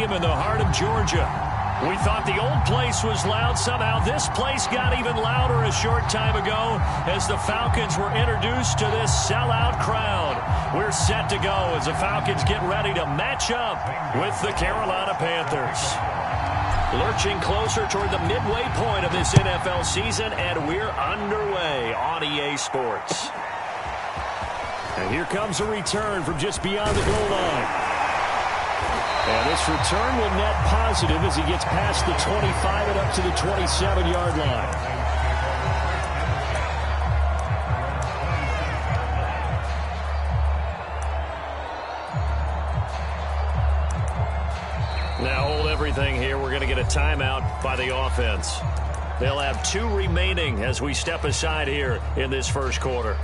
Stadium in the heart of Georgia. We thought the old place was loud. Somehow this place got even louder a short time ago as the Falcons were introduced to this sellout crowd. We're set to go as the Falcons get ready to match up with the Carolina Panthers. Lurching closer toward the midway point of this NFL season, and we're underway on EA Sports. And here comes a return from just beyond the goal line. And this return will net positive as he gets past the 25 and up to the 27-yard line. Now hold everything here. We're going to get a timeout by the offense. They'll have 2 remaining as we step aside here in this first quarter.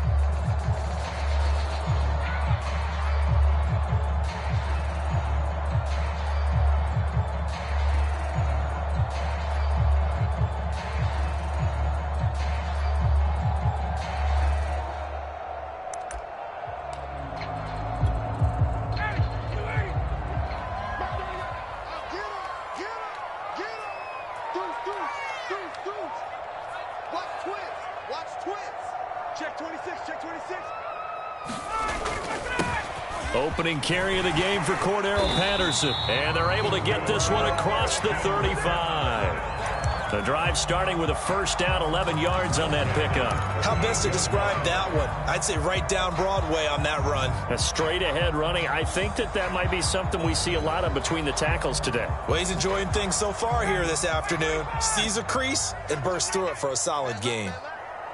Opening carry of the game for Cordero Patterson. And they're able to get this one across the 35. The drive starting with a first down, 11 yards on that pickup. How best to describe that one? I'd say right down Broadway on that run. A straight ahead running. I think that might be something we see a lot of between the tackles today. Well, he's enjoying things so far here this afternoon. Sees a crease and bursts through it for a solid gain.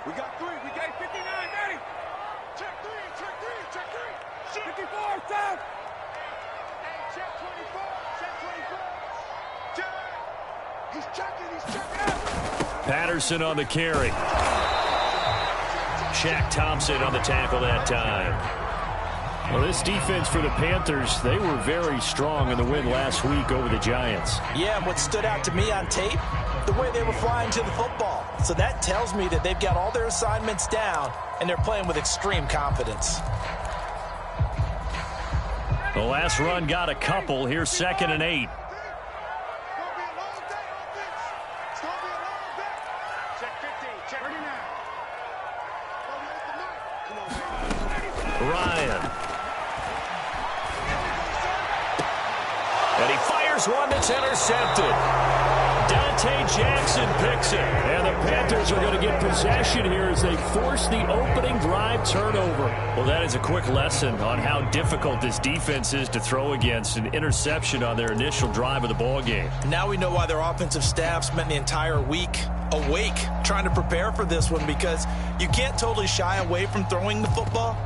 We got 3. We got 59. Ready? Check 3. Check 3. Check 3. 54. Down. Hey, check 24. Check 24. Check. He's checking. He's checking. Patterson on the carry. Shaq Thompson on the tackle that time. Well, this defense for the Panthers, they were very strong in the win last week over the Giants. Yeah, and what stood out to me on tape, the way they were flying to the football. So that tells me that they've got all their assignments down, and they're playing with extreme confidence. The last run got a couple. Here's 2nd and 8. Ryan. And he fires one that's intercepted. Dante Jackson picks it. And the Panthers are going to get possession here as they force the opening drive turnover. Well, that is a quick lesson on how difficult this defense is to throw against. An interception on their initial drive of the ball game. Now we know why their offensive staff spent the entire week awake trying to prepare for this one, because you can't totally shy away from throwing the football.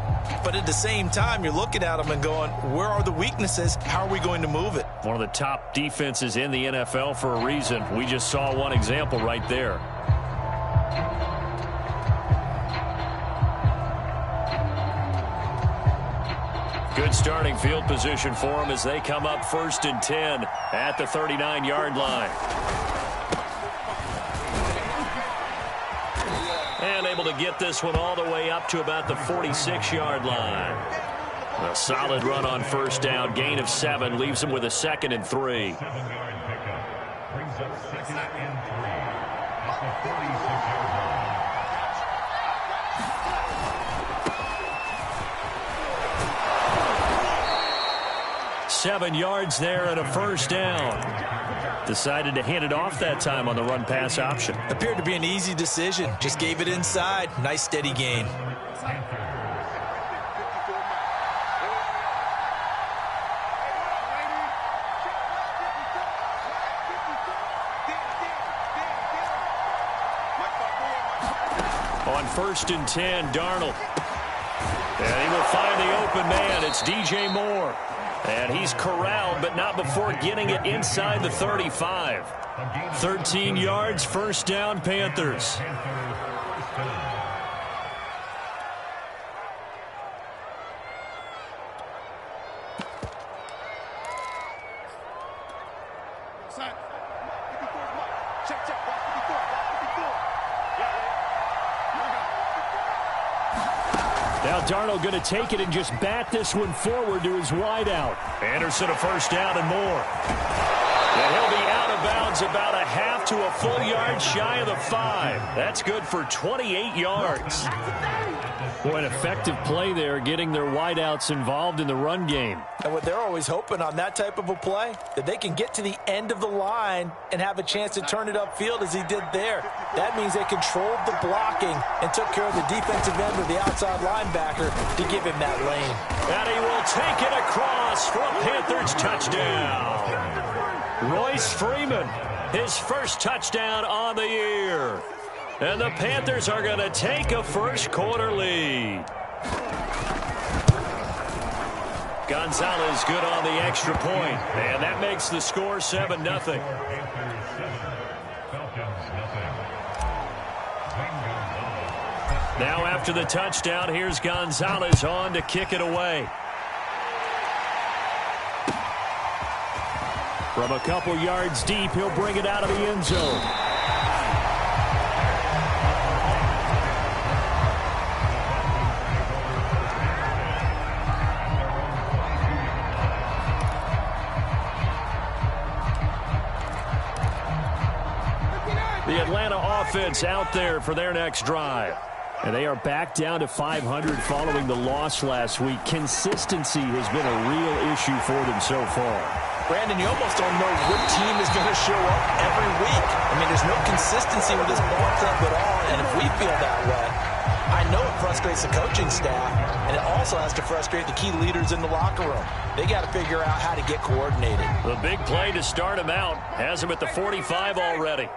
But at the same time, you're looking at them and going, where are the weaknesses? How are we going to move it? One of the top defenses in the NFL for a reason. We just saw one example right there. Good starting field position for them as they come up 1st and 10 at the 39-yard line. And able to get this one all the way up to about the 46-yard line. A solid run on first down. Gain of 7 leaves him with a 2nd and 3. Brings up 2nd and 3 at the 46-yard line. 7 yards there and a first down. Decided to hand it off that time on the run-pass option. Appeared to be an easy decision. Just gave it inside. Nice steady gain. On 1st and 10, Darnold. And he will find the open man. It's DJ Moore. And he's corralled, but not before getting it inside the 35. 13 yards, first down, Panthers. Now Darnold going to take it and just bat this one forward to his wideout. Anderson a first down and more. runs about a half to a full yard shy of the 5. That's good for 28 yards. Boy, an effective play there, getting their wideouts involved in the run game. And what they're always hoping on that type of a play, that they can get to the end of the line and have a chance to turn it upfield as he did there. That means they controlled the blocking and took care of the defensive end or the outside linebacker to give him that lane. And he will take it across for a Panthers touchdown. Royce Freeman, his first touchdown on the year. And the Panthers are going to take a first quarter lead. Gonzalez good on the extra point, and that makes the score 7-0. Now after the touchdown, here's Gonzalez on to kick it away. From a couple yards deep, he'll bring it out of the end zone. The Atlanta offense out there for their next drive. And they are back down to 500 following the loss last week. Consistency has been a real issue for them so far. Brandon, you almost don't know what team is going to show up every week. I mean, there's no consistency with this ball club at all, and if we feel that way, I know it frustrates the coaching staff, and it also has to frustrate the key leaders in the locker room. They got to figure out how to get coordinated. The big play to start him out has him at the 45 already.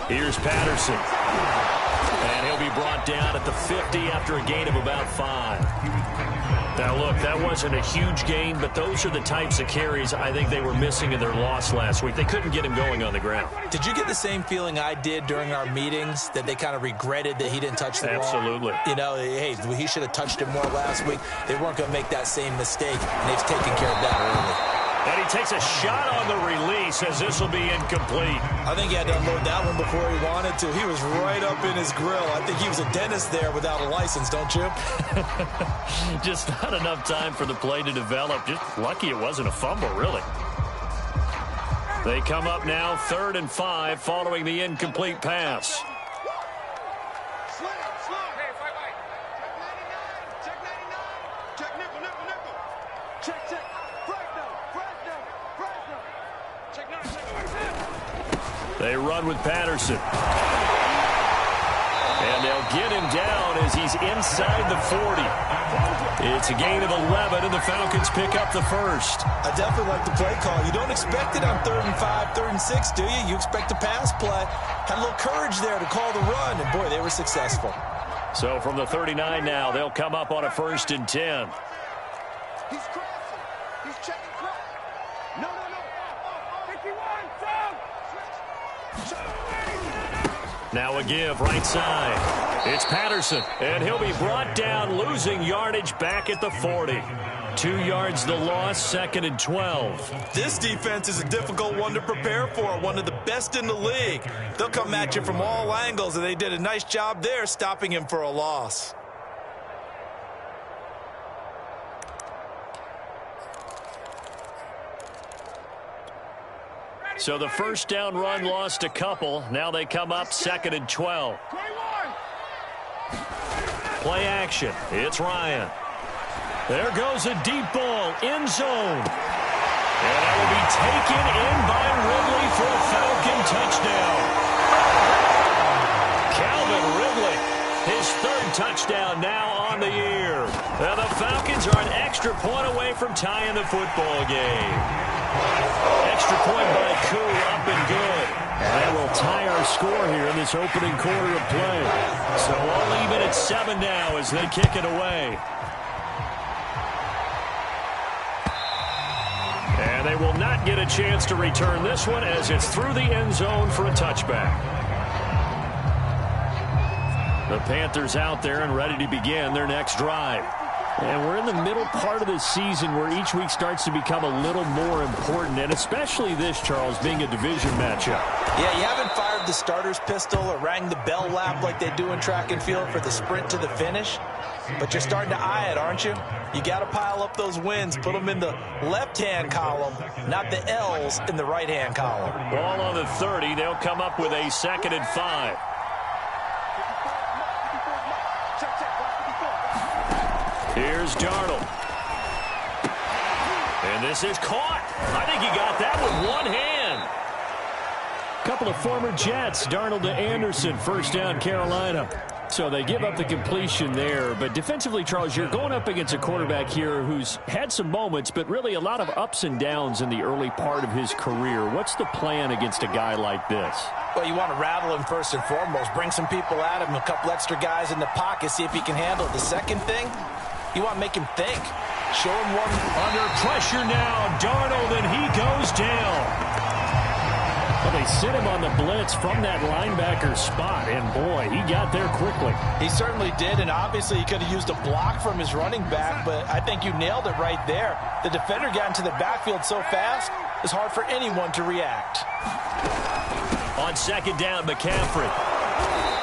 Here's Patterson. And he'll be brought down at the 50 after a gain of about 5. Now, look, that wasn't a huge gain, but those are the types of carries I think they were missing in their loss last week. They couldn't get him going on the ground. Did you get the same feeling I did during our meetings, that they kind of regretted that he didn't touch the ball? Absolutely. You know, hey, he should have touched it more last week. They weren't going to make that same mistake, and they've taken care of that early. And he takes a shot on the release as this will be incomplete. I think he had to unload that one before he wanted to. He was right up in his grill. I think he was a dentist there without a license, don't you? Just not enough time for the play to develop. Just lucky it wasn't a fumble, really. They come up now 3rd and 5 following the incomplete pass. They run with Patterson. And they'll get him down as he's inside the 40. It's a gain of 11, and the Falcons pick up the first. I definitely like the play call. You don't expect it on 3rd and 5, 3rd and 6, do you? You expect a pass play. Had a little courage there to call the run, and boy, they were successful. So from the 39 now, they'll come up on a 1st and 10. He's crossing. He's checking cross. No. 51, from. Now a give, right side. It's Patterson, and he'll be brought down, losing yardage back at the 40. 2 yards the loss, 2nd and 12. This defense is a difficult one to prepare for, one of the best in the league. They'll come at you from all angles, and they did a nice job there stopping him for a loss. So the first down run lost a couple. Now they come up 2nd and 12. 21. Play action. It's Ryan. There goes a deep ball, end zone. And that will be taken in by Ridley for a Falcon touchdown. Calvin Ridley, his 3rd touchdown now on the year. And the Falcons are an extra point away from tying the football game. Extra point by Koo, up and good. That will tie our score here in this opening quarter of play. So all even at 7 now as they kick it away. And they will not get a chance to return this one as it's through the end zone for a touchback. The Panthers out there and ready to begin their next drive. And we're in the middle part of the season where each week starts to become a little more important, and especially this, Charles, being a division matchup. Yeah, you haven't fired revved the starter's pistol or rang the bell lap like they do in track and field for the sprint to the finish. But you're starting to eye it, aren't you? You got to pile up those wins, put them in the left-hand column, not the L's in the right-hand column. Ball on the 30. They'll come up with a 2nd and 5. Here's Darnold. And this is caught. I think he got that with one hand. Couple of former Jets, Darnold to Anderson, first down Carolina. So they give up the completion there. But defensively, Charles, you're going up against a quarterback here who's had some moments, but really a lot of ups and downs in the early part of his career. What's the plan against a guy like this? Well, you want to rattle him first and foremost. Bring some people at him, a couple extra guys in the pocket, see if he can handle it. The second thing, you want to make him think. Show him one. Under pressure now, Darnold, and he goes down. Well, they sit him on the blitz from that linebacker spot, and boy, he got there quickly. He certainly did, and obviously he could have used a block from his running back, but I think you nailed it right there. The defender got into the backfield so fast, it's hard for anyone to react. On 2nd down, McCaffrey.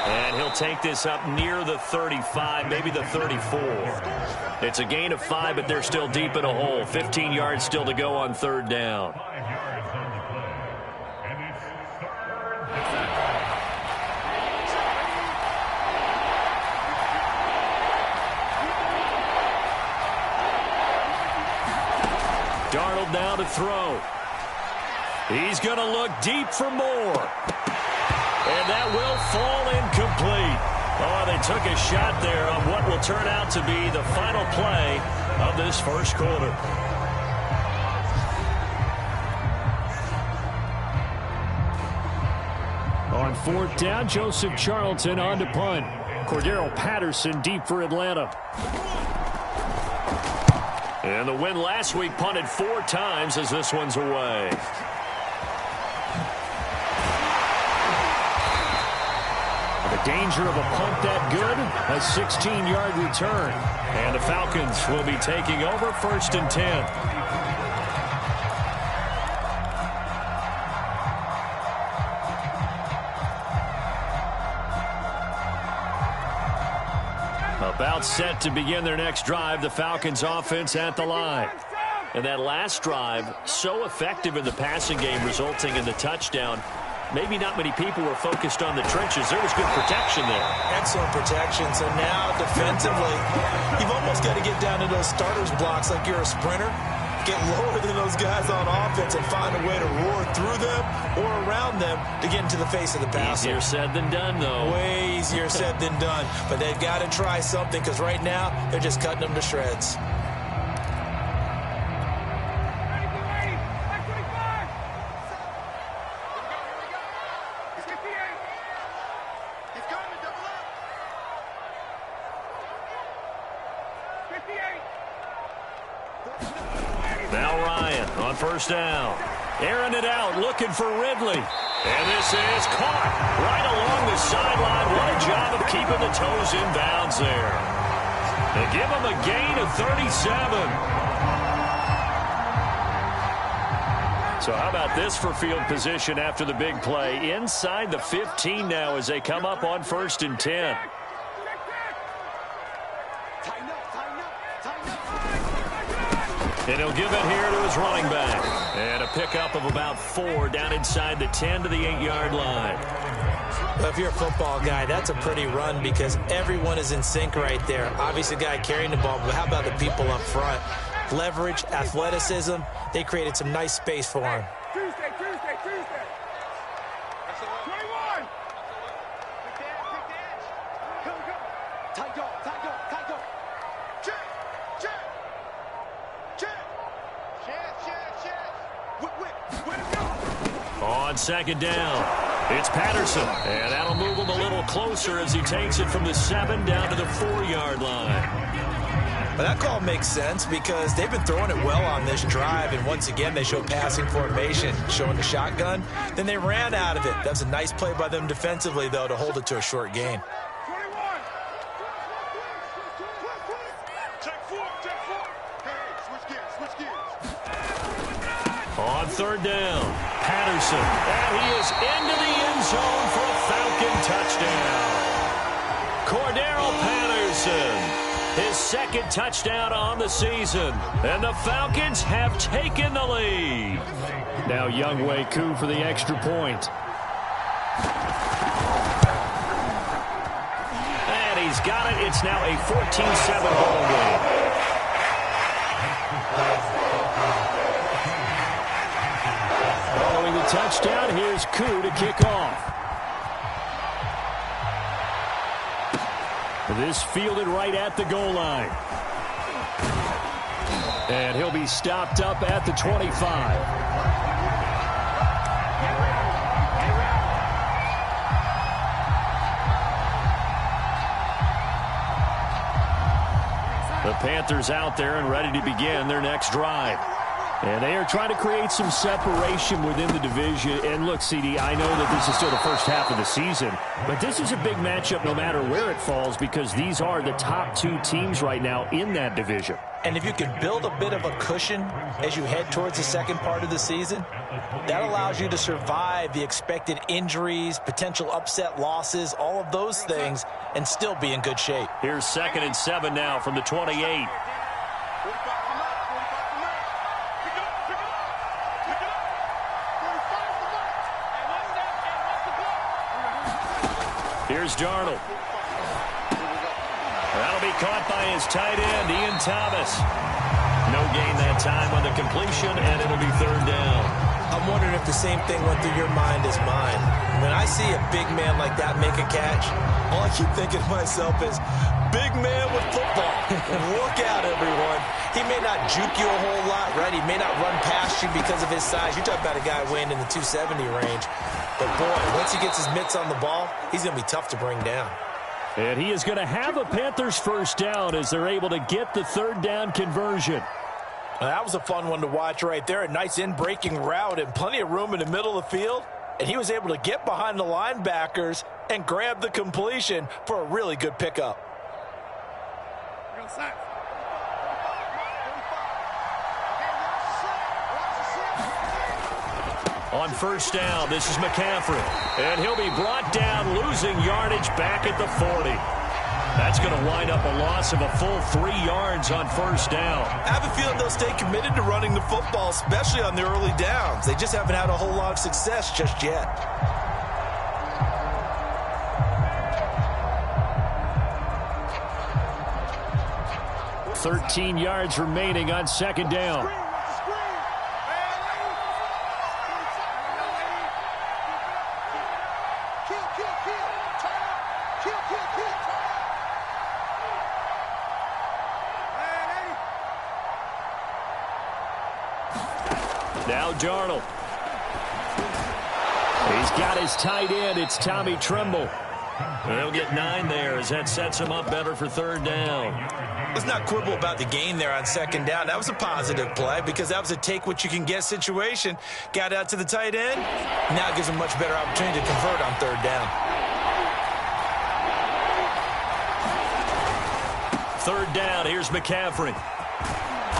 And he'll take this up near the 35, maybe the 34. It's a gain of 5, but they're still deep in a hole. 15 yards still to go on 3rd down. Darnold now to throw. He's going to look deep for more. And that will fall incomplete. Oh, they took a shot there on what will turn out to be the final play of this first quarter. On 4th down, Joseph Charlton on to punt. Cordero Patterson deep for Atlanta. And the win last week punted 4 times as this one's away. The danger of a punt that good, a 16-yard return. And the Falcons will be taking over 1st and 10. About set to begin their next drive, the Falcons offense at the line. And that last drive, so effective in the passing game, resulting in the touchdown. Maybe not many people were focused on the trenches. There was good protection there. Excellent protection. So now defensively, you've almost got to get down to those starters blocks like you're a sprinter. Get lower than those guys on offense and find a way to roar through them or around them to get into the face of the passer. Easier said than done, though. Way easier said than done. But they've got to try something because right now they're just cutting them to shreds. Now Ryan on 1st down. Airing it out, looking for Ridley. And this is caught right along the sideline. What a job of keeping the toes in bounds there. They give him a gain of 37. So how about this for field position after the big play? Inside the 15 now as they come up on 1st and 10. And he'll give it here to his running back. And a pickup of about 4 down inside the 10 to the 8-yard line. Well, if you're a football guy, that's a pretty run because everyone is in sync right there. Obviously, the guy carrying the ball, but how about the people up front? Leverage, athleticism, they created some nice space for him. Tuesday. 21. Go. Tight go. Check. On 2nd down, it's Patterson. And that'll move him a little closer as he takes it from the 7 down to the 4-yard line. Well, that call makes sense because they've been throwing it well on this drive, and once again they show passing formation, showing the shotgun. Then they ran out of it. That was a nice play by them defensively, though, to hold it to a short gain. 21. Check 4. Hey, switch gears. On third down, Patterson. And he is into the end zone for a Falcon touchdown. Cordero Patterson, his second touchdown on the season. And the Falcons have taken the lead. Now Younghoe Koo for the extra point. And he's got it. It's now a 14-7 ball game. Following the touchdown, here's Koo to kick off. This fielded right at the goal line. And he'll be stopped up at the 25. The Panthers out there and ready to begin their next drive. And they are trying to create some separation within the division. And look, CD, I know that this is still the first half of the season, but this is a big matchup no matter where it falls because these are the top two teams right now in that division. And if you can build a bit of a cushion as you head towards the second part of the season, that allows you to survive the expected injuries, potential upset losses, all of those things, and still be in good shape. Here's 2nd and 7 now from the 28. Here's Darnold. That'll be caught by his tight end, Ian Thomas. No gain that time on the completion, and it'll be third down. I'm wondering if the same thing went through your mind as mine. When I see a big man like that make a catch, all I keep thinking to myself is, big man with football. Look out, everyone. He may not juke you a whole lot, right? He may not run past you because of his size. You're talking about a guy weighing in the 270 range. But, boy, once he gets his mitts on the ball, he's going to be tough to bring down. And he is going to have a Panthers first down as they're able to get the third down conversion. Now, that was a fun one to watch right there. A nice in-breaking route and plenty of room in the middle of the field. And he was able to get behind the linebackers and grab the completion for a really good pickup. On first down, this is McCaffrey. And he'll be brought down, losing yardage back at the 40. That's going to wind up a loss of a full 3 yards on first down. I have a feeling they'll stay committed to running the football, especially on the early downs. They just haven't had a whole lot of success just yet. $13 yards remaining on second down. Now Darnold. He's got his tight end. It's Tommy Tremble. They'll get 9 there as that sets him up better for third down. Let's not quibble about the gain there on second down. That was a positive play because that was a take-what-you-can-get situation. Got out to the tight end. Now it gives him a much better opportunity to convert on third down. Third down, here's McCaffrey.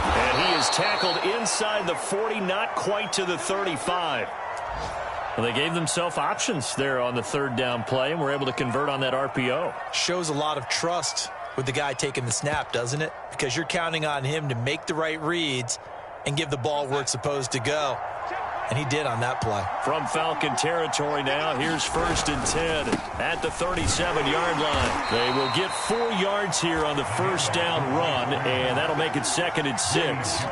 And he is tackled inside the 40, not quite to the 35. Well, they gave themselves options there on the third down play, and were able to convert on that RPO. Shows a lot of trust with the guy taking the snap, doesn't it? Because you're counting on him to make the right reads and give the ball where it's supposed to go. And he did on that play. From Falcon territory now, here's 1st and 10 at the 37-yard line. They will get 4 yards here on the first down run, and that'll make it 2nd and 6.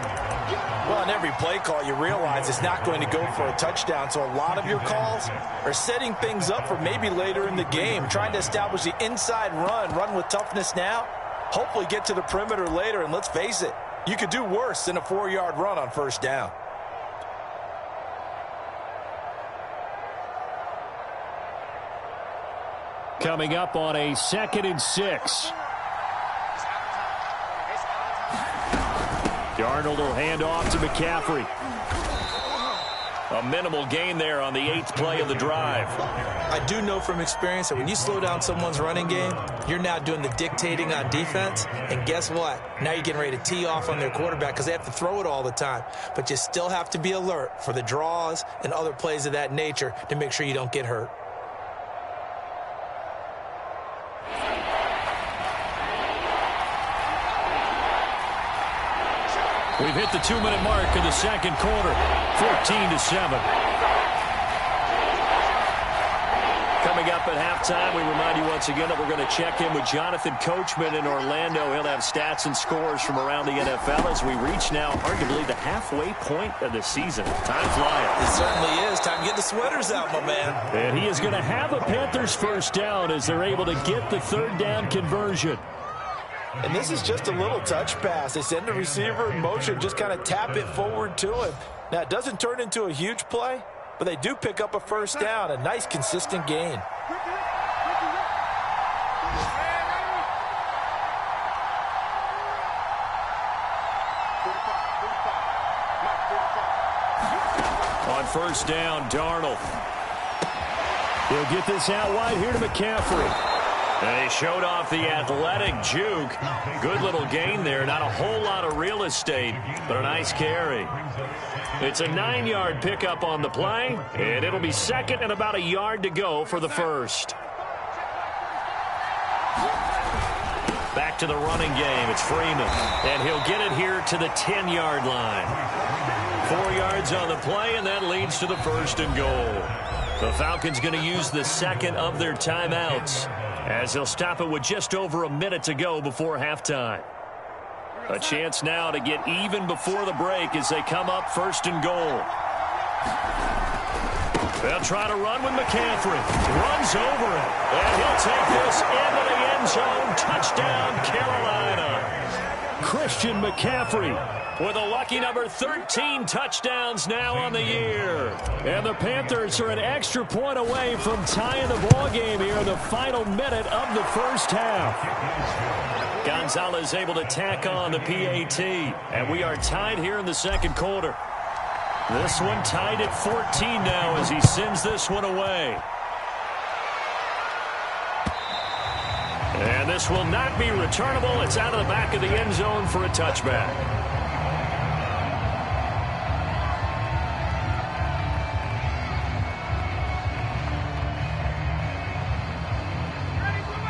Well, on every play call, you realize it's not going to go for a touchdown, so a lot of your calls are setting things up for maybe later in the game, trying to establish the inside run with toughness now, hopefully get to the perimeter later, and let's face it, you could do worse than a 4-yard run on first down. Coming up on a 2nd and 6. Darnold will hand off to McCaffrey. A minimal gain there on the 8th play of the drive. I do know from experience that when you slow down someone's running game, you're now doing the dictating on defense. And guess what? Now you're getting ready to tee off on their quarterback because they have to throw it all the time. But you still have to be alert for the draws and other plays of that nature to make sure you don't get hurt. We've hit the 2-minute mark in the second quarter, 14-7. Coming up at halftime, we remind you once again that we're going to check in with Jonathan Coachman in Orlando. He'll have stats and scores from around the NFL as we reach now, arguably, the halfway point of the season. Time flying. It certainly is. Time to get the sweaters out, my man. And he is going to have a Panthers first down as they're able to get the third down conversion. And this is just a little touch pass. They send the receiver in motion, just kind of tap it forward to him. Now, it doesn't turn into a huge play, but they do pick up a first down, a nice, consistent gain. On first down, Darnold. He'll get this out wide here to McCaffrey. And he showed off the athletic juke. Good little gain there. Not a whole lot of real estate, but a nice carry. It's a 9-yard pickup on the play, and it'll be second and about a yard to go for the first. Back to the running game. It's Freeman, and he'll get it here to the 10-yard line. 4 yards on the play, and that leads to the first and goal. The Falcons going to use the second of their timeouts, as they'll stop it with just over a minute to go before halftime. A chance now to get even before the break as they come up first and goal. They'll try to run with McCaffrey. Runs over it. And he'll take this into the end zone. Touchdown, Carolina. Christian McCaffrey with a lucky number 13 touchdowns now on the year. And the Panthers are an extra point away from tying the ball game here in the final minute of the first half. Gonzalez able to tack on the PAT. And we are tied here in the second quarter. This one tied at 14 now as he sends this one away. And this will not be returnable. It's out of the back of the end zone for a touchback.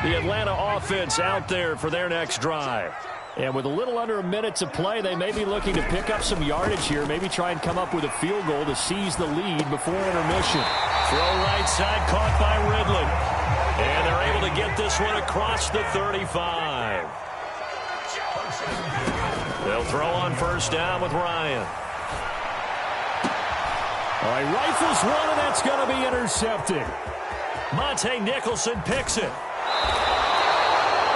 The Atlanta offense out there for their next drive. And with a little under a minute to play, they may be looking to pick up some yardage here, maybe try and come up with a field goal to seize the lead before intermission. Throw right side caught by Ridley. And they're able to get this one across the 35. They'll throw on first down with Ryan. All right, rifles one, and that's going to be intercepted. Monte Nicholson picks it.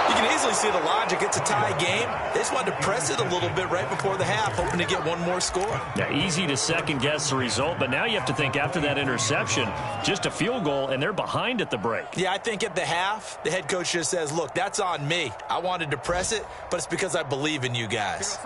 You can easily see the logic. It's a tie game. They just wanted to press it a little bit right before the half, hoping to get one more score. Yeah, easy to second-guess the result, but now you have to think after that interception, just a field goal, and they're behind at the break. Yeah, I think at the half, the head coach just says, look, that's on me. I wanted to press it, but it's because I believe in you guys.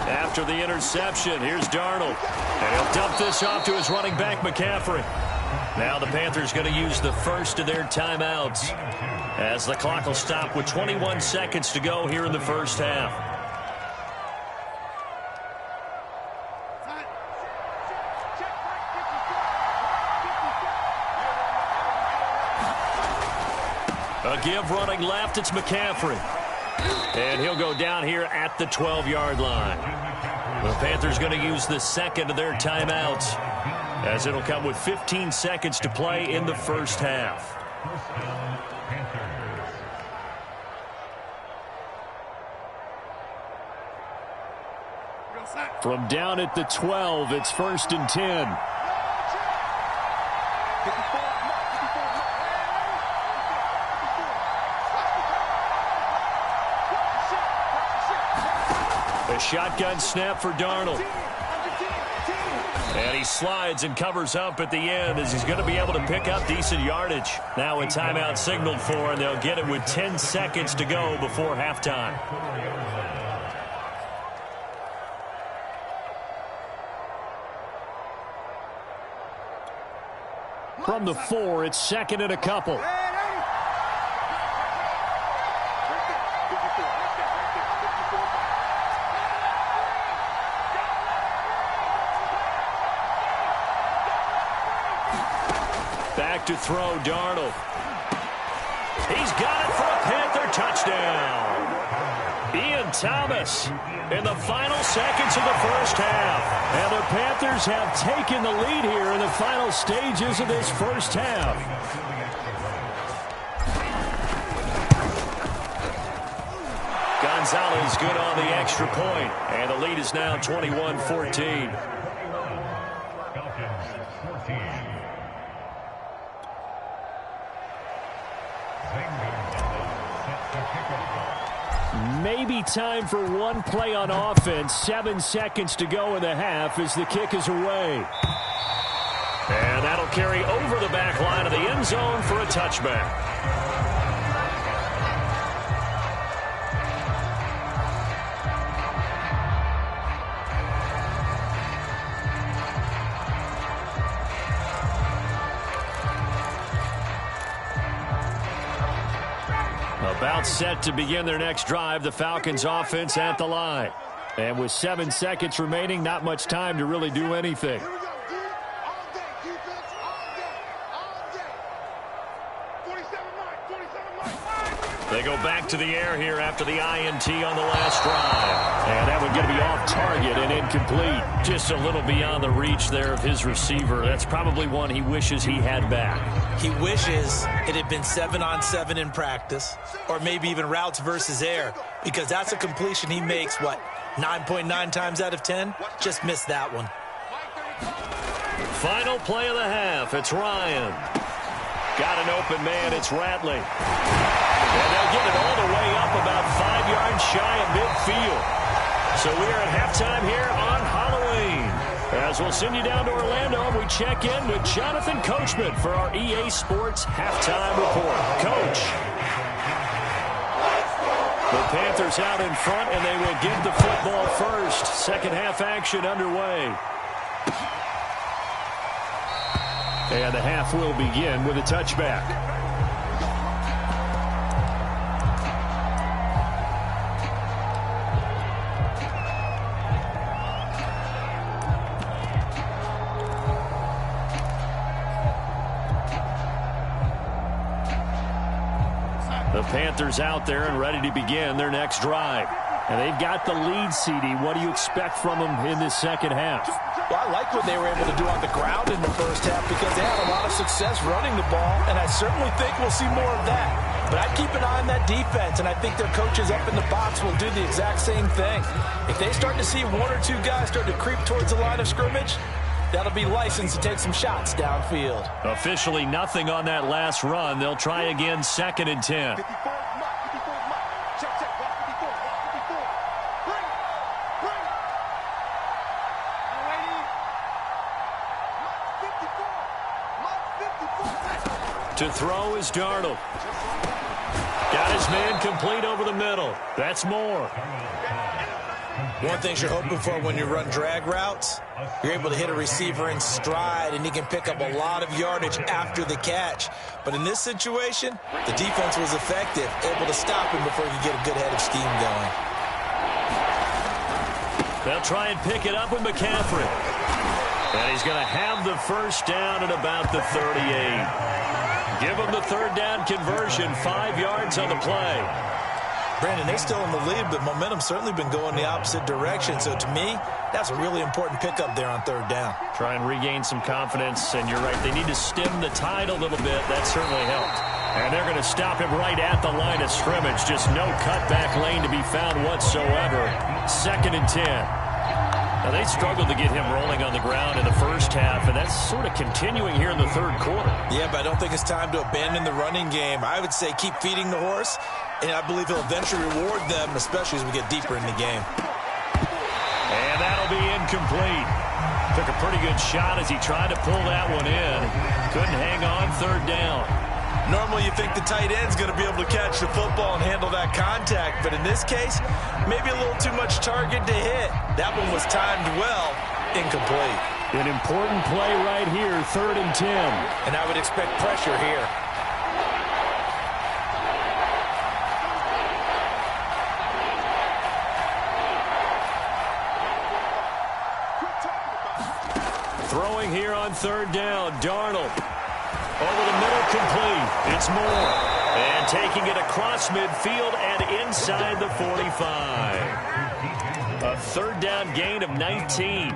After the interception, here's Darnold. And he'll dump this off to his running back, McCaffrey. Now the Panthers going to use the first of their timeouts as the clock will stop with 21 seconds to go here in the first half. A give running left, it's McCaffrey. And he'll go down here at the 12-yard line. The Panthers going to use the second of their timeouts as it'll come with 15 seconds to play in the first half. From down at the 12, it's first and 10. A shotgun snap for Darnold. And he he slides and covers up at the end as he's going to be able to pick up decent yardage. Now a timeout signaled for, and they'll get it with 10 seconds to go before halftime. From the 4, it's second and a couple. Back to throw, Darnold. He's got it for a Panther touchdown. Ian Thomas in the final seconds of the first half. And the Panthers have taken the lead here in the final stages of this first half. Gonzalez good on the extra point. And the lead is now 21-14. Maybe time for one play on offense. 7 seconds to go in the half as the kick is away. And that'll carry over the back line of the end zone for a touchback. About set to begin their next drive, the Falcons offense at the line. And with 7 seconds remaining, not much time to really do anything. Here we go, D. All day, defense, all day. 47 Mike. They go back to the air here after the INT on the last drive. And that one going to be off target and incomplete. Just a little beyond the reach there of his receiver. That's probably one he wishes he had back. He wishes it had been 7-on-7 in practice, or maybe even routes versus air, because that's a completion he makes, 9.9 times out of 10? Just missed that one. Final play of the half. It's Ryan. Got an open man. It's Ratley. And they'll get it all the way up about 5 yards shy of midfield. So we are at halftime here on Halloween. As we'll send you down to Orlando, we check in with Jonathan Coachman for our EA Sports Halftime Report. Coach. The Panthers out in front, and they will get the football first. Second half action underway. And the half will begin with a touchback. The Panthers out there and ready to begin their next drive. And they've got the lead, CD. What do you expect from them in this second half? Well, I like what they were able to do on the ground in the first half because they had a lot of success running the ball, and I certainly think we'll see more of that. But I'd keep an eye on that defense, and I think their coaches up in the box will do the exact same thing. If they start to see 1 or 2 guys start to creep towards the line of scrimmage, that'll be licensed to take some shots downfield. Officially nothing on that last run. They'll try again, 2nd and 10. 54 Mike. Check, block 54, block 54. Bring it. Mike 54. To throw is Darnold. Got his man complete over the middle. That's more. One thing you're hoping for when you run drag routes, you're able to hit a receiver in stride, and he can pick up a lot of yardage after the catch. But in this situation, the defense was effective, able to stop him before he could get a good head of steam going. They'll try and pick it up with McCaffrey. And he's going to have the first down at about the 38. Give him the 3rd down conversion, 5 yards on the play. Brandon, they're still in the lead, but momentum's certainly been going the opposite direction. So to me, that's a really important pickup there on 3rd down. Try and regain some confidence, and you're right. They need to stem the tide a little bit. That certainly helped. And they're going to stop him right at the line of scrimmage. Just no cutback lane to be found whatsoever. 2nd and 10. Now, they struggled to get him rolling on the ground in the first half, and that's sort of continuing here in the 3rd quarter. Yeah, but I don't think it's time to abandon the running game. I would say keep feeding the horse, and I believe he'll eventually reward them, especially as we get deeper in the game. And that'll be incomplete. Took a pretty good shot as he tried to pull that one in. Couldn't hang on third down. Normally you think the tight end's going to be able to catch the football and handle that contact, but in this case, maybe a little too much target to hit. That one was timed well, incomplete. An important play right here, 3rd and 10. And I would expect pressure here. Throwing here on 3rd down, Darnold. Over the middle, complete. It's Moore. And taking it across midfield and inside the 45. A 3rd down gain of 19.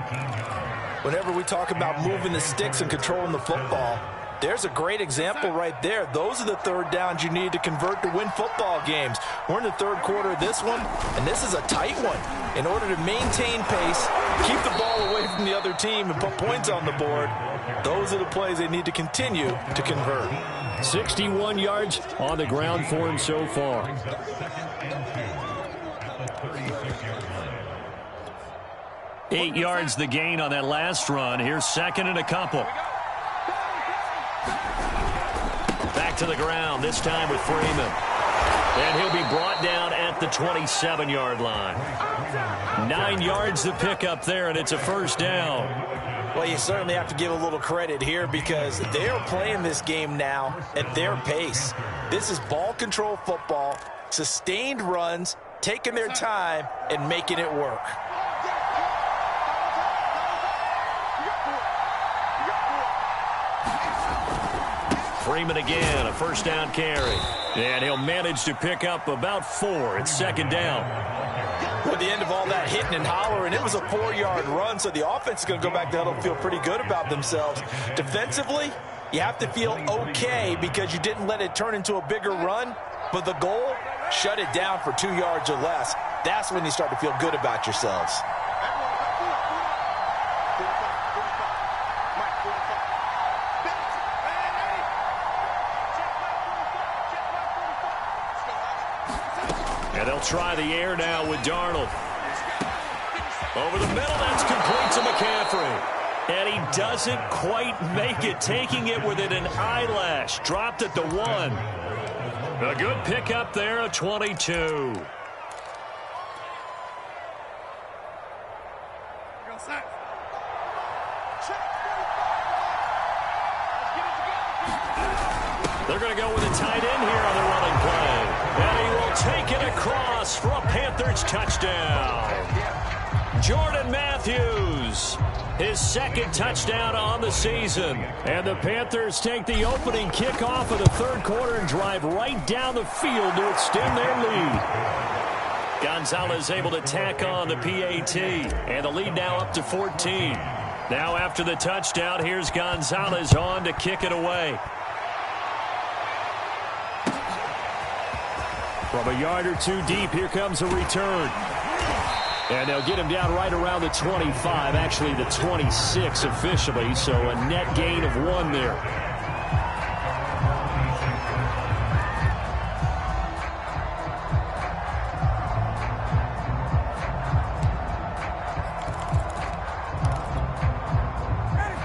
Whenever we talk about moving the sticks and controlling the football, there's a great example right there. Those are the 3rd downs you need to convert to win football games. We're in the 3rd quarter of this one, and this is a tight one. In order to maintain pace, keep the ball away from the other team, and put points on the board, those are the plays they need to continue to convert. 61 yards on the ground for him so far. 8 yards the gain on that last run. Here's 2nd and a couple. Back to the ground, this time with Freeman. And he'll be brought down at the 27-yard line. 9 yards to pick up there, and it's a 1st down. Well, you certainly have to give a little credit here because they are playing this game now at their pace. This is ball control football, sustained runs, taking their time, and making it work. Freeman again, a 1st down carry. And he'll manage to pick up about 4. It's 2nd down. At the end of all that hitting and hollering, it was a 4-yard run, so the offense is going to go back to huddle and feel pretty good about themselves. Defensively, you have to feel okay because you didn't let it turn into a bigger run, but the goal, shut it down for 2 yards or less. That's when you start to feel good about yourselves. And they'll try the air now with Darnold. Over the middle, that's complete to McCaffrey. And he doesn't quite make it, taking it within an eyelash. Dropped at the 1. A good pickup there, a 22. They're going to go with a tight end here on the running play. And he will take it across for a Panthers touchdown. Jordan Matthews, his 2nd touchdown on the season. And the Panthers take the opening kickoff of the 3rd quarter and drive right down the field to extend their lead. Gonzalez able to tack on the PAT. And the lead now up to 14. Now after the touchdown, here's Gonzalez on to kick it away. From a yard or 2 deep, here comes a return. And they'll get him down right around the 25, actually the 26 officially, so a net gain of 1 there.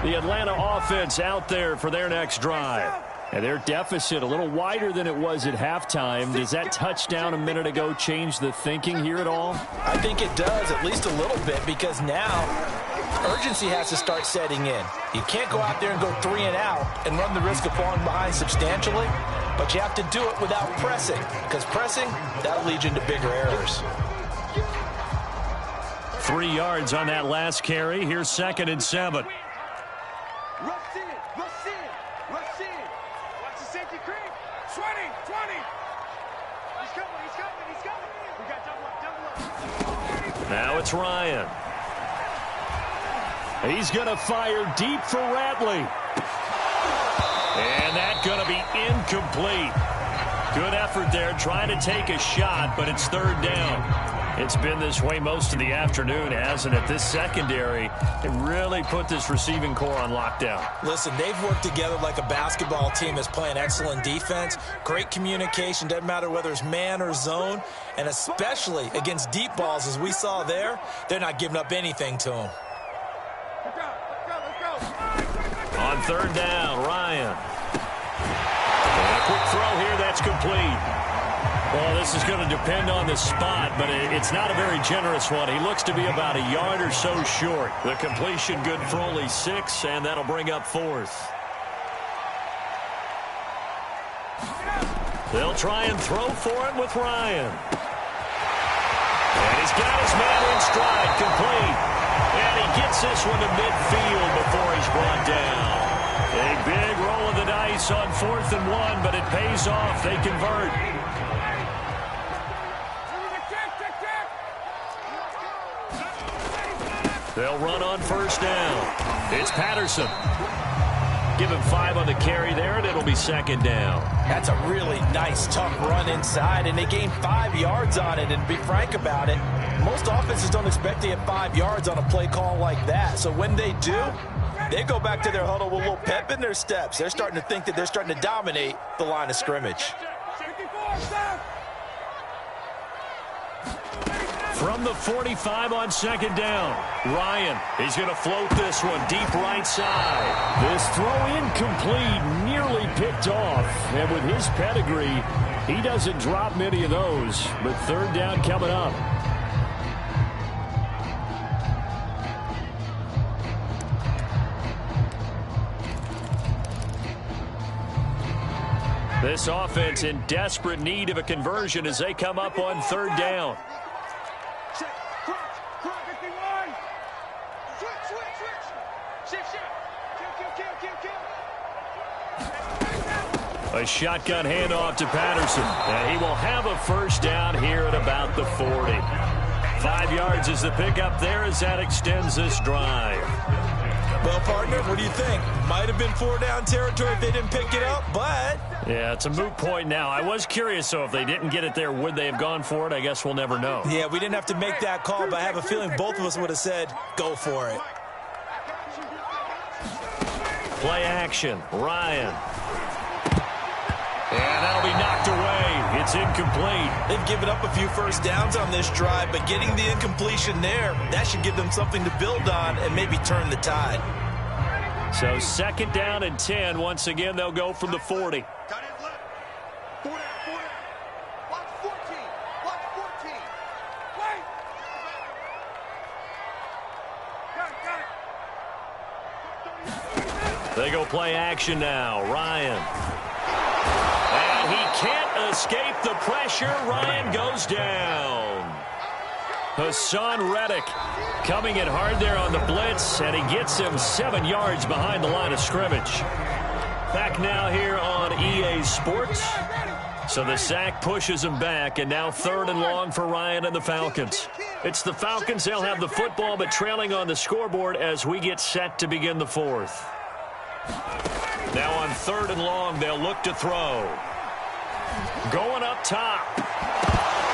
The Atlanta offense out there for their next drive. And their deficit a little wider than it was at halftime. Does that touchdown a minute ago change the thinking here at all? I think it does, at least a little bit, because now urgency has to start setting in. You can't go out there and go 3 and out and run the risk of falling behind substantially, but you have to do it without pressing, because pressing, that'll lead you into bigger errors. 3 yards on that last carry. Here's 2nd and 7. Now it's Ryan. He's going to fire deep for Ratley. And that's going to be incomplete. Good effort there, trying to take a shot, but it's 3rd down. It's been this way most of the afternoon, hasn't it? This secondary can really put this receiving core on lockdown. Listen, they've worked together like a basketball team that's playing excellent defense. Great communication, doesn't matter whether it's man or zone. And especially against deep balls, as we saw there, they're not giving up anything to them. On third down, Ryan. And a quick throw here, that's complete. Well, this is going to depend on the spot, but it's not a very generous one. He looks to be about a yard or so short. The completion good for only 6, and that'll bring up 4th. They'll try and throw for it with Ryan. And he's got his man in stride, complete. And he gets this one to midfield before he's brought down. A big roll of the dice on 4th and 1, but it pays off. They convert. They'll run on first down. It's Patterson. Give him 5 on the carry there, and it'll be second down. That's a really nice, tough run inside, and they gained 5 yards on it. And to be frank about it, most offenses don't expect to get 5 yards on a play call like that. So when they do, they go back to their huddle with a little pep in their steps. They're starting to think that they're starting to dominate the line of scrimmage. From the 45 on second down, Ryan, he's going to float this one deep right side. This throw incomplete, nearly picked off. And with his pedigree, he doesn't drop many of those. But third down coming up. This offense in desperate need of a conversion as they come up on third down. A shotgun handoff to Patterson. And he will have a first down here at about the 40. 5 yards is the pickup there as that extends this drive. Well, partner, what do you think? Might have been 4-down territory if they didn't pick it up, but... Yeah, it's a moot point now. I was curious, so if they didn't get it there, would they have gone for it? I guess we'll never know. Yeah, we didn't have to make that call, but I have a feeling both of us would have said, go for it. Play action, Ryan. And that'll be knocked away. It's incomplete. They've given up a few first downs on this drive, but getting the incompletion there, that should give them something to build on and maybe turn the tide. So second down and 10. Once again, they'll go from the 40. They go play action now. Ryan. And he can't escape the pressure. Ryan goes down. Hassan Reddick coming in hard there on the blitz, and he gets him 7 yards behind the line of scrimmage. Back now here on EA Sports. So the sack pushes him back, and now third and long for Ryan and the Falcons. It's the Falcons. They'll have the football, but trailing on the scoreboard as we get set to begin the 4th. Now on third and long, they'll look to throw. Going up top.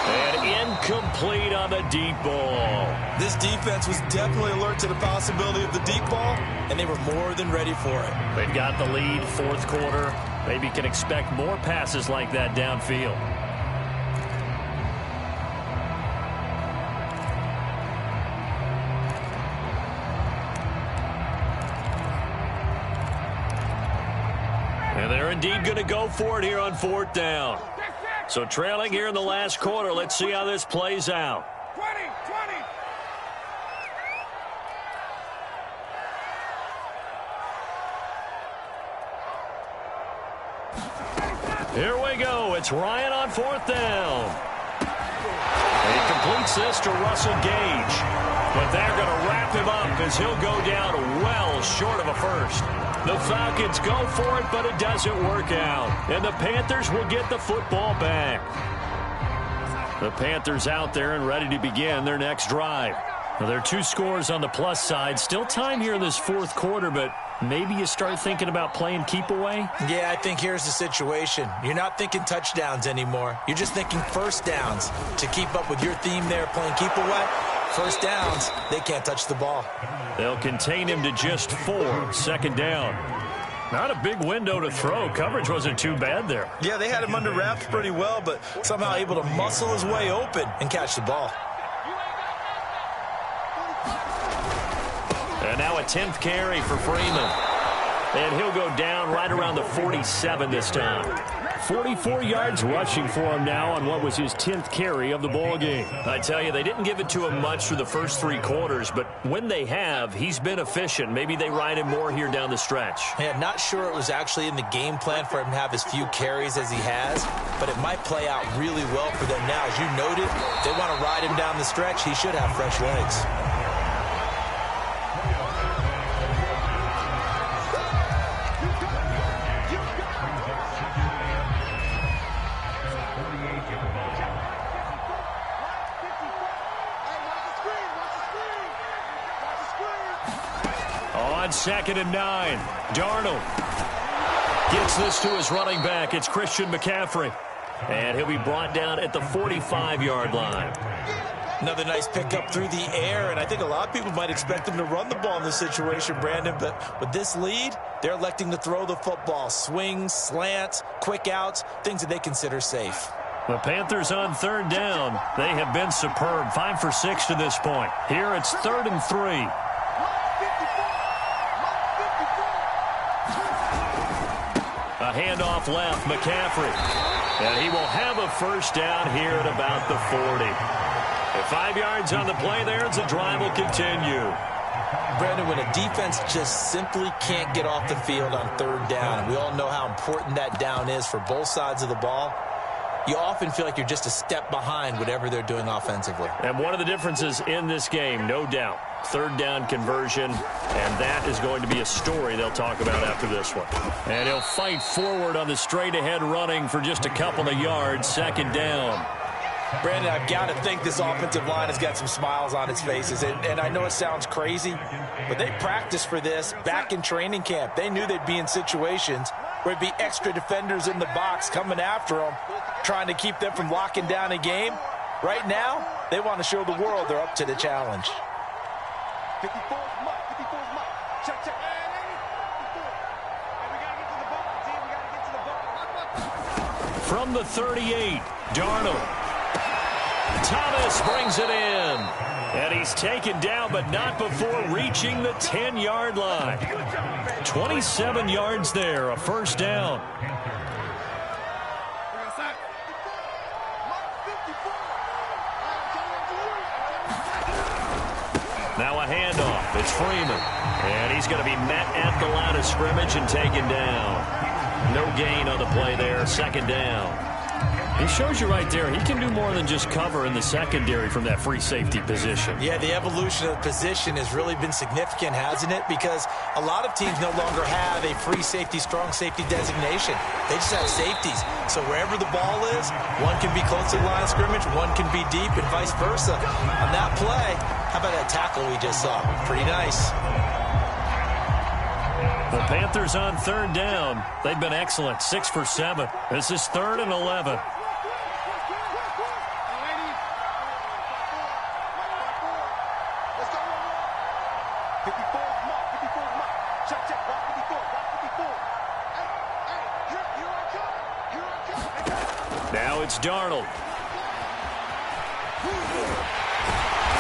And incomplete on the deep ball. This defense was definitely alert to the possibility of the deep ball, and they were more than ready for it. They've got the lead, fourth quarter. Maybe can expect more passes like that downfield. And they're indeed going to go for it here on fourth down. So trailing here in the last quarter. Let's see how this plays out. 20. Here we go. It's Ryan on fourth down. He completes this to Russell Gage. But they're going to wrap him up as he'll go down well short of a first. The Falcons go for it, but it doesn't work out. And the Panthers will get the football back. The Panthers out there and ready to begin their next drive. Now, there are 2 scores on the plus side. Still time here in this fourth quarter, but maybe you start thinking about playing keep away? Yeah, I think here's the situation. You're not thinking touchdowns anymore. You're just thinking first downs. To keep up with your theme there, playing keep away, first downs, they can't touch the ball. They'll contain him to just 4. Second down. Not a big window to throw. Coverage wasn't too bad there. Yeah, they had him under wraps pretty well, but somehow able to muscle his way open and catch the ball. And now a 10th carry for Freeman. And he'll go down right around the 47 this time. 44 yards rushing for him now on what was his 10th carry of the ball game. I tell you, they didn't give it to him much through the first 3 quarters, but when they have, he's been efficient. Maybe they ride him more here down the stretch. Yeah, not sure it was actually in the game plan for him to have as few carries as he has, but it might play out really well for them now. As you noted, if they want to ride him down the stretch, he should have fresh legs. On 2nd and 9, Darnold gets this to his running back. It's Christian McCaffrey. And he'll be brought down at the 45-yard line. Another nice pickup through the air, and I think a lot of people might expect him to run the ball in this situation, Brandon, but with this lead, they're electing to throw the football. Swings, slants, quick outs, things that they consider safe. The Panthers on 3rd down. They have been superb. 5 for 6 to this point. Here it's 3rd and 3. A handoff left, McCaffrey. And he will have a first down here at about the 40. At 5 yards on the play there, as the drive will continue. Brandon, when a defense just simply can't get off the field on 3rd down, and we all know how important that down is for both sides of the ball, you often feel like you're just a step behind whatever they're doing offensively. And one of the differences in this game, no doubt, 3rd down conversion, and that is going to be a story they'll talk about after this one. And he'll fight forward on the straight-ahead running for just a couple of yards, 2nd down. Brandon, I've got to think this offensive line has got some smiles on its faces. And I know it sounds crazy, but they practiced for this back in training camp. They knew they'd be in situations where it'd be extra defenders in the box coming after them, trying to keep them from locking down a game. Right now, they want to show the world they're up to the challenge. 54 mark, 54 mark. Check, check. We got to get to the ball, team. We got to get to the ball. From the 38, Darnold. Thomas brings it in. And he's taken down, but not before reaching the 10-yard line. 27 yards there, a first down. Now a handoff. It's Freeman. And he's going to be met at the line of scrimmage and taken down. No gain on the play there, 2nd down. He shows you right there, he can do more than just cover in the secondary from that free safety position. Yeah, the evolution of the position has really been significant, hasn't it? Because a lot of teams no longer have a free safety, strong safety designation. They just have safeties. So wherever the ball is, one can be close to the line of scrimmage, one can be deep, and vice versa. On that play, how about that tackle we just saw? Pretty nice. The Panthers on 3rd down. They've been excellent, 6 for 7. This is 3rd and 11. Now it's Darnold.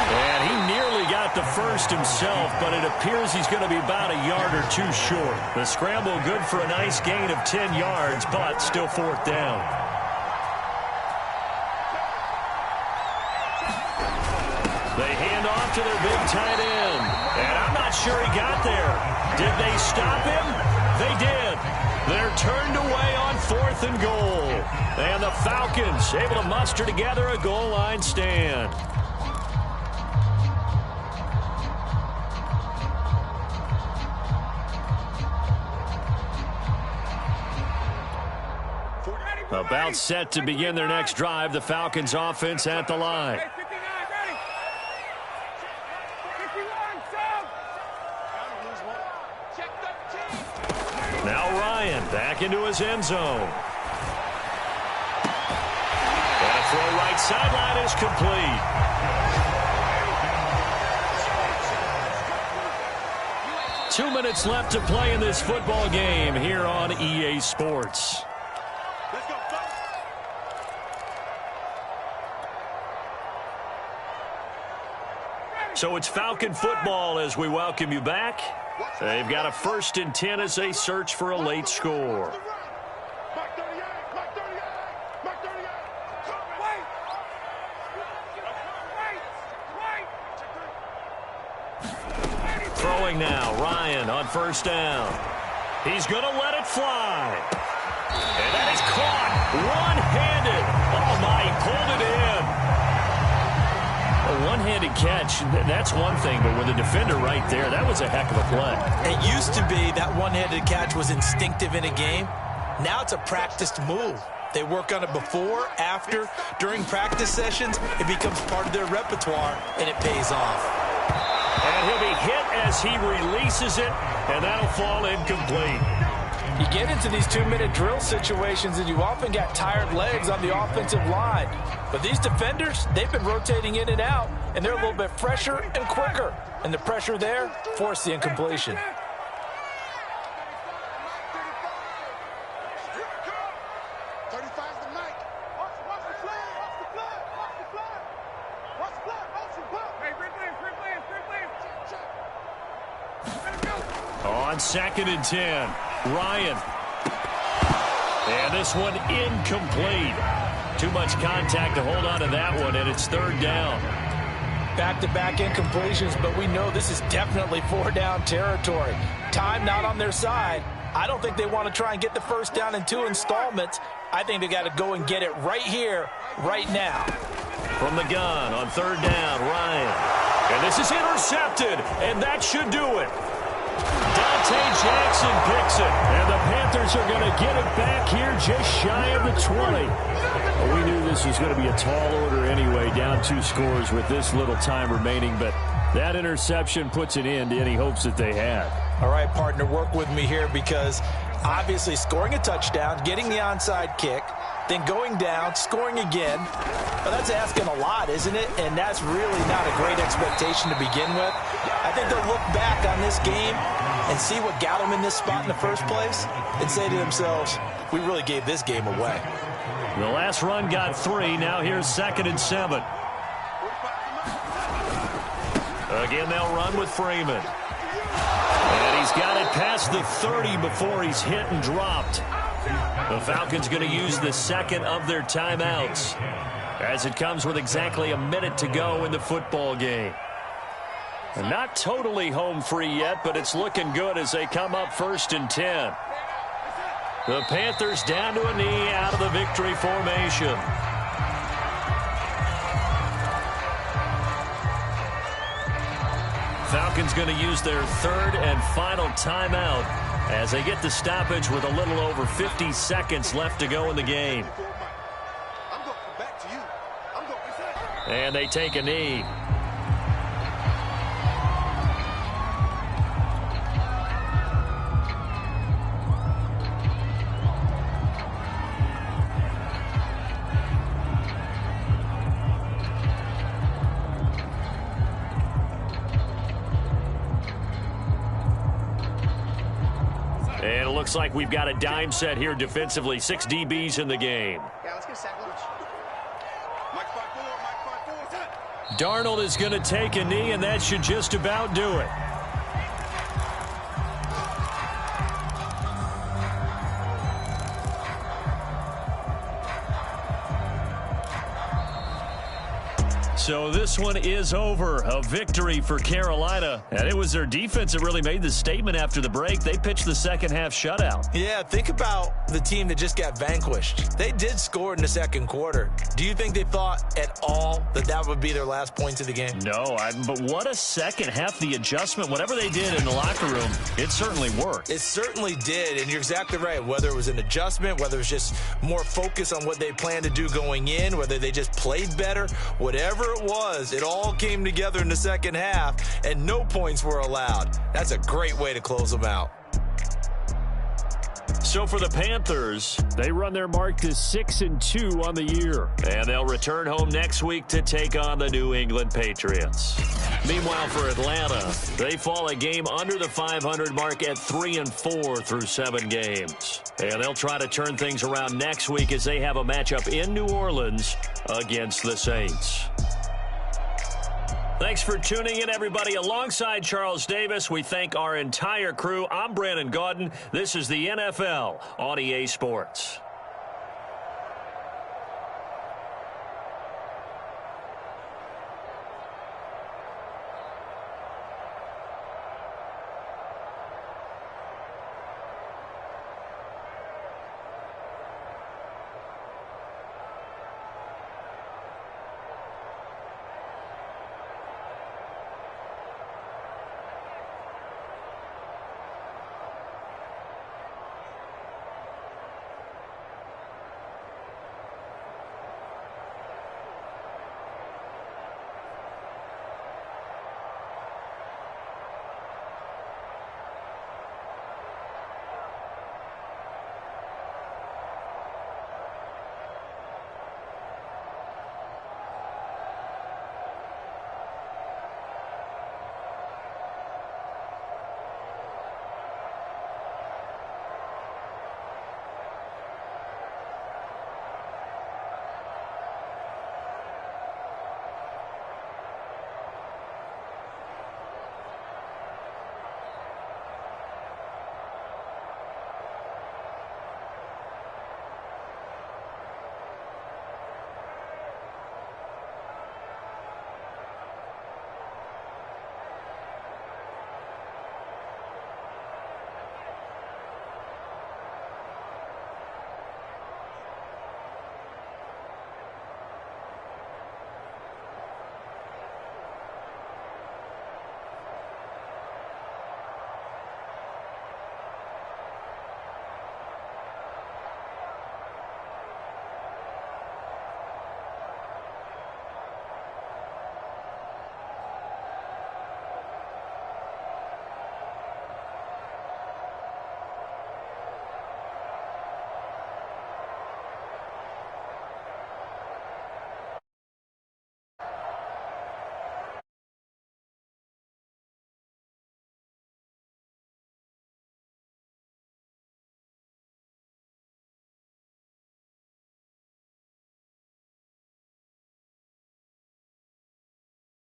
And he nearly got the first himself, but it appears he's going to be about a yard or 2 short. The scramble good for a nice gain of 10 yards, but still 4th down. They hand off to their big tight end. And I'm not sure he got there. Did they stop him? They did. They're turned away on 4th and goal. And the Falcons able to muster together a goal line stand. About set to begin their next drive. The Falcons offense at the line. Now Ryan back into his end zone. And a throw right sideline is complete. Two minutes left to play in this football game here on EA Sports. So it's Falcon football as we welcome you back. They've got a 1st and 10 as they search for a late score. Throwing now, Ryan on 1st down. He's going to let it fly. And that is caught one-handed. Oh, my, he pulled it in. A one-handed catch, that's one thing, but with a defender right there, that was a heck of a play. It used to be that one-handed catch was instinctive in a game. Now it's a practiced move. They work on it before, after, during practice sessions. It becomes part of their repertoire, and it pays off. And he'll be hit as he releases it, and that'll fall incomplete. You get into these 2-minute drill situations, and you often got tired legs on the offensive line. But these defenders, they've been rotating in and out, and they're a little bit fresher and quicker. And the pressure there forced the incompletion. On 2nd and 10, Ryan. And this one incomplete. Too much contact to hold on to that one, and it's 3rd down. Back-to-back incompletions, but we know this is definitely 4-down territory. Time not on their side. I don't think they want to try and get the 1st down in 2 installments. I think they got to go and get it right here, right now. From the gun on 3rd down, Ryan. And this is intercepted, and that should do it. Dante Jackson picks it, and the Panthers are going to get it back here just shy of the 20. Well, we knew this was going to be a tall order anyway, down 2 scores with this little time remaining, but that interception puts an end to any hopes that they had. All right, partner, work with me here because obviously scoring a touchdown, getting the onside kick, then going down, scoring again. Well, that's asking a lot, isn't it? And that's really not a great expectation to begin with. I think they'll look back on this game and see what got them in this spot in the first place and say to themselves, we really gave this game away. The last run got 3. Now here's 2nd and 7. Again, they'll run with Freeman. And he's got it past the 30 before he's hit and dropped. The Falcons going to use the 2nd of their timeouts as it comes with exactly a minute to go in the football game. And not totally home free yet, but it's looking good as they come up 1st and 10. The Panthers down to a knee out of the victory formation. Falcons going to use their 3rd and final timeout as they get the stoppage with a little over 50 seconds left to go in the game. And they take a knee. And it looks like we've got a dime set here defensively. 6 DBs in the game. Yeah, let's get a sack lunch. Mike 5-4, Darnold is going to take a knee, and that should just about do it. So this one is over. A victory for Carolina. And it was their defense that really made the statement after the break. They pitched the second half shutout. Yeah, think about the team that just got vanquished. They did score in the second quarter. Do you think they thought at all that that would be their last points of the game? No, but what a second half. The adjustment, whatever they did in the locker room, it certainly worked. It certainly did, and you're exactly right. Whether it was an adjustment, whether it was just more focus on what they planned to do going in, whether they just played better, whatever it was, it all came together in the second half, and no points were allowed. That's a great way to close them out. So for the Panthers, they run their mark to 6-2 on the year. And they'll return home next week to take on the New England Patriots. Meanwhile, for Atlanta, they fall a game under the 500 mark at 3-4 through 7 games. And they'll try to turn things around next week as they have a matchup in New Orleans against the Saints. Thanks for tuning in, everybody. Alongside Charles Davis, we thank our entire crew. I'm Brandon Gaudin. This is the NFL on EA Sports.